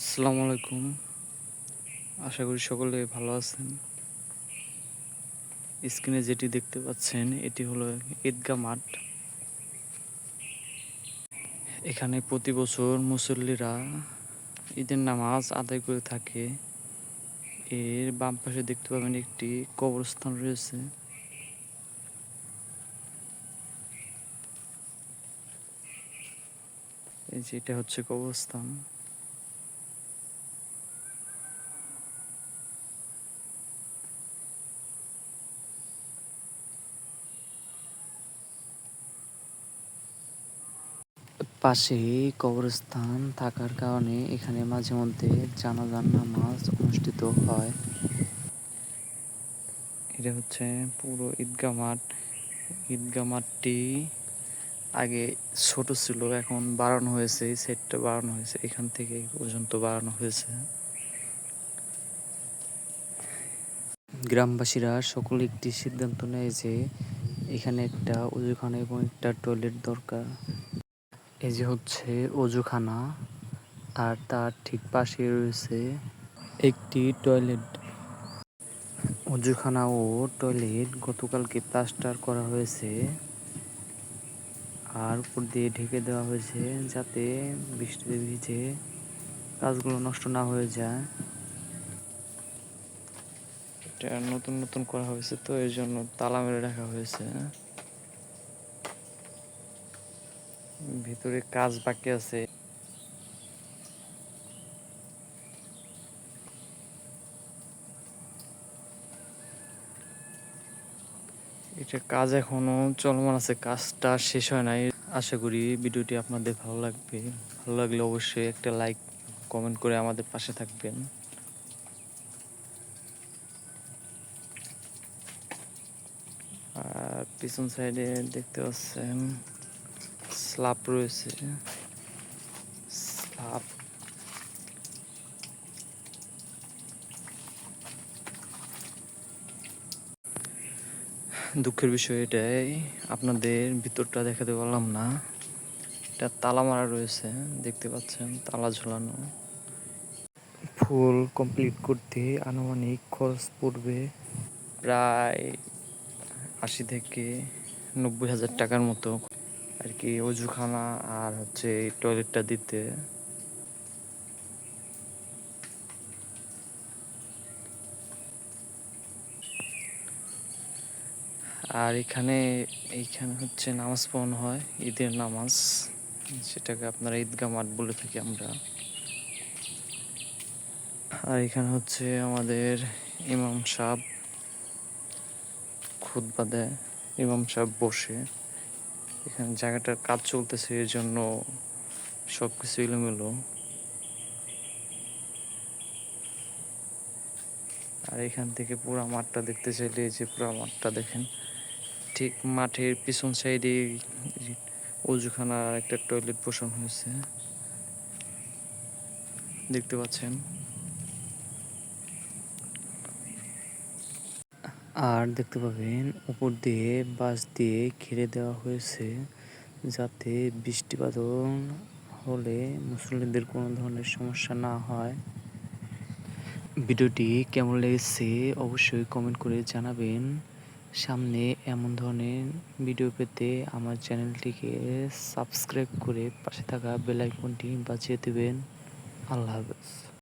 আসসালামু আলাইকুম। আশা করি সকলে ভালো আছেন। স্ক্রিনে যেটি দেখতে পাচ্ছেন এটি হলো ঈদগাহ মাঠ। এখানে প্রতি বছর মুসল্লিরা ঈদের নামাজ আদায় করে থাকে। এর বাম পাশে দেখতে পাবেন একটি কবরস্থান রয়েছে। এই যে এটা হচ্ছে কবরস্থান। পাশেই কবরস্থান থাকার কারণে এখানে মাঝে মধ্যে জানাজার নামাজ অনুষ্ঠিত হয়। এটা হচ্ছে পুরো ঈদগাহ মাঠ। ঈদগাহ মাঠটি আগে ছোট ছিল, এখন বাড়ানো হয়েছে, এই সাইডটা বাড়ানো হয়েছে, এখান থেকে এই পর্যন্ত বাড়ানো হয়েছে। গ্রামবাসীরা সকলে একটি সিদ্ধান্ত নেয় যে এখানে একটা অজুখানা এবং একটা টয়লেট দরকার। এই যে হচ্ছে অজুখানা, আর তার ঠিক পাশে রয়েছে একটি টয়লেট। অজুখানা ও টয়লেট গতকালকে প্লাস্টার করা হয়েছে আর উপর দিয়ে ঢেকে দেওয়া হয়েছে যাতে বৃষ্টিতে ভিজে কাজগুলো নষ্ট না হয়ে যায়। এটা নতুন নতুন করা হয়েছে তো এর জন্য তালা মেরে রাখা হয়েছে। ভিতরে কাজ বাকি আছে। এটা কাজ এখনো চলমান আছে, কাজটা শেষ হয় নাই। আশা করি ভিডিওটি আপনাদের ভালো লাগবে। ভালো লাগলে অবশ্যই একটা লাইক কমেন্ট করে আমাদের পাশে থাকবেন। আর পিছন সাইডে দেখতে পাচ্ছেন স্ল্যাব রয়েছে। স্ল্যাব দুঃখের বিষয় এটাই, আপনাদের ভিতরটা দেখাতে পারলাম না। এটা তালা মারা রয়েছে, দেখতে পাচ্ছেন তালা ঝোলানো। ফুল কমপ্লিট করতে আনুমানিক খরচ পড়বে প্রায় 80,000 থেকে 90,000 টাকার মতো আর কি, অজুখানা আর হচ্ছে টয়লেটটা দিতে। আর এইখানে হচ্ছে নামাজ পড়ানো হয়, ঈদের নামাজ, সেটাকে আপনারা ঈদগাহ মাঠ বলে থাকি আমরা। আর এখানে হচ্ছে আমাদের ইমাম সাহেব খুতবা দেয়, ইমাম সাহেব বসে। এখানে জায়গাটার কাজ চলতেছে, এর জন্য সব কিছু এলোমেলো। আর এখান থেকে পুরো মাঠটা দেখতে চাইলে এই যে পুরো মাঠটা দেখেন, ঠিক মাঠের পিছন সাইডে অজুখানা আর একটা টয়লেট বসানো হয়েছে, দেখতে পাচ্ছেন। আর দেখতে পাবেন উপর দিয়ে বাঁশ দিয়ে ঘিরে দেওয়া হয়েছে যাতে বৃষ্টিপাত হলে মুসল্লিদের কোনো ধরনের সমস্যা না হয়। ভিডিওটি কেমন লেগেছে অবশ্যই কমেন্ট করে জানাবেন। সামনে এমন ধরনের ভিডিও পেতে আমার চ্যানেলটিকে সাবস্ক্রাইব করে পাশে থাকা বেল আইকনটি বাজিয়ে দেবেন। আল্লাহ হাফেজ।